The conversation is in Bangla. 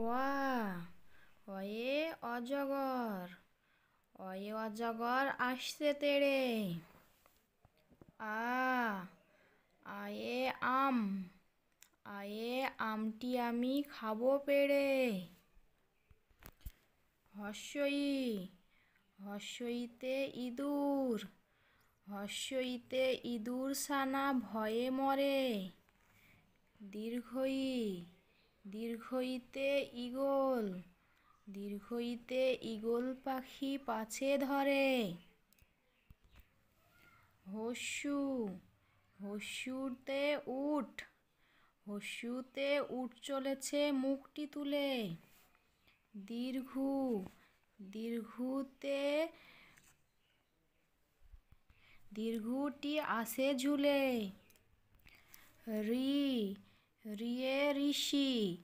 ওয়া, অয়ে অজগর, অয়ে অজগর আসছে তেড়ে। আ, আয়ে আম, আয়ে আমটি আমি খাবো পেড়ে। হর্ষই, হর্ষইতে ইঁদুর, হর্ষইতে ইঁদুর ছানা ভয়ে মরে। দীর্ঘই, দীর্ঘইতে ঈগল, দীর্ঘইতে ঈগল পাখি পাছে ধরে। হস্যু, হস্যুতে উট, হস্যুতে উট চলেছে মুখটি তুলে। দীর্ঘু, দীর্ঘুতে দীর্ঘুটি আসে ঝুলে। রি, রিয়ে ঋষি,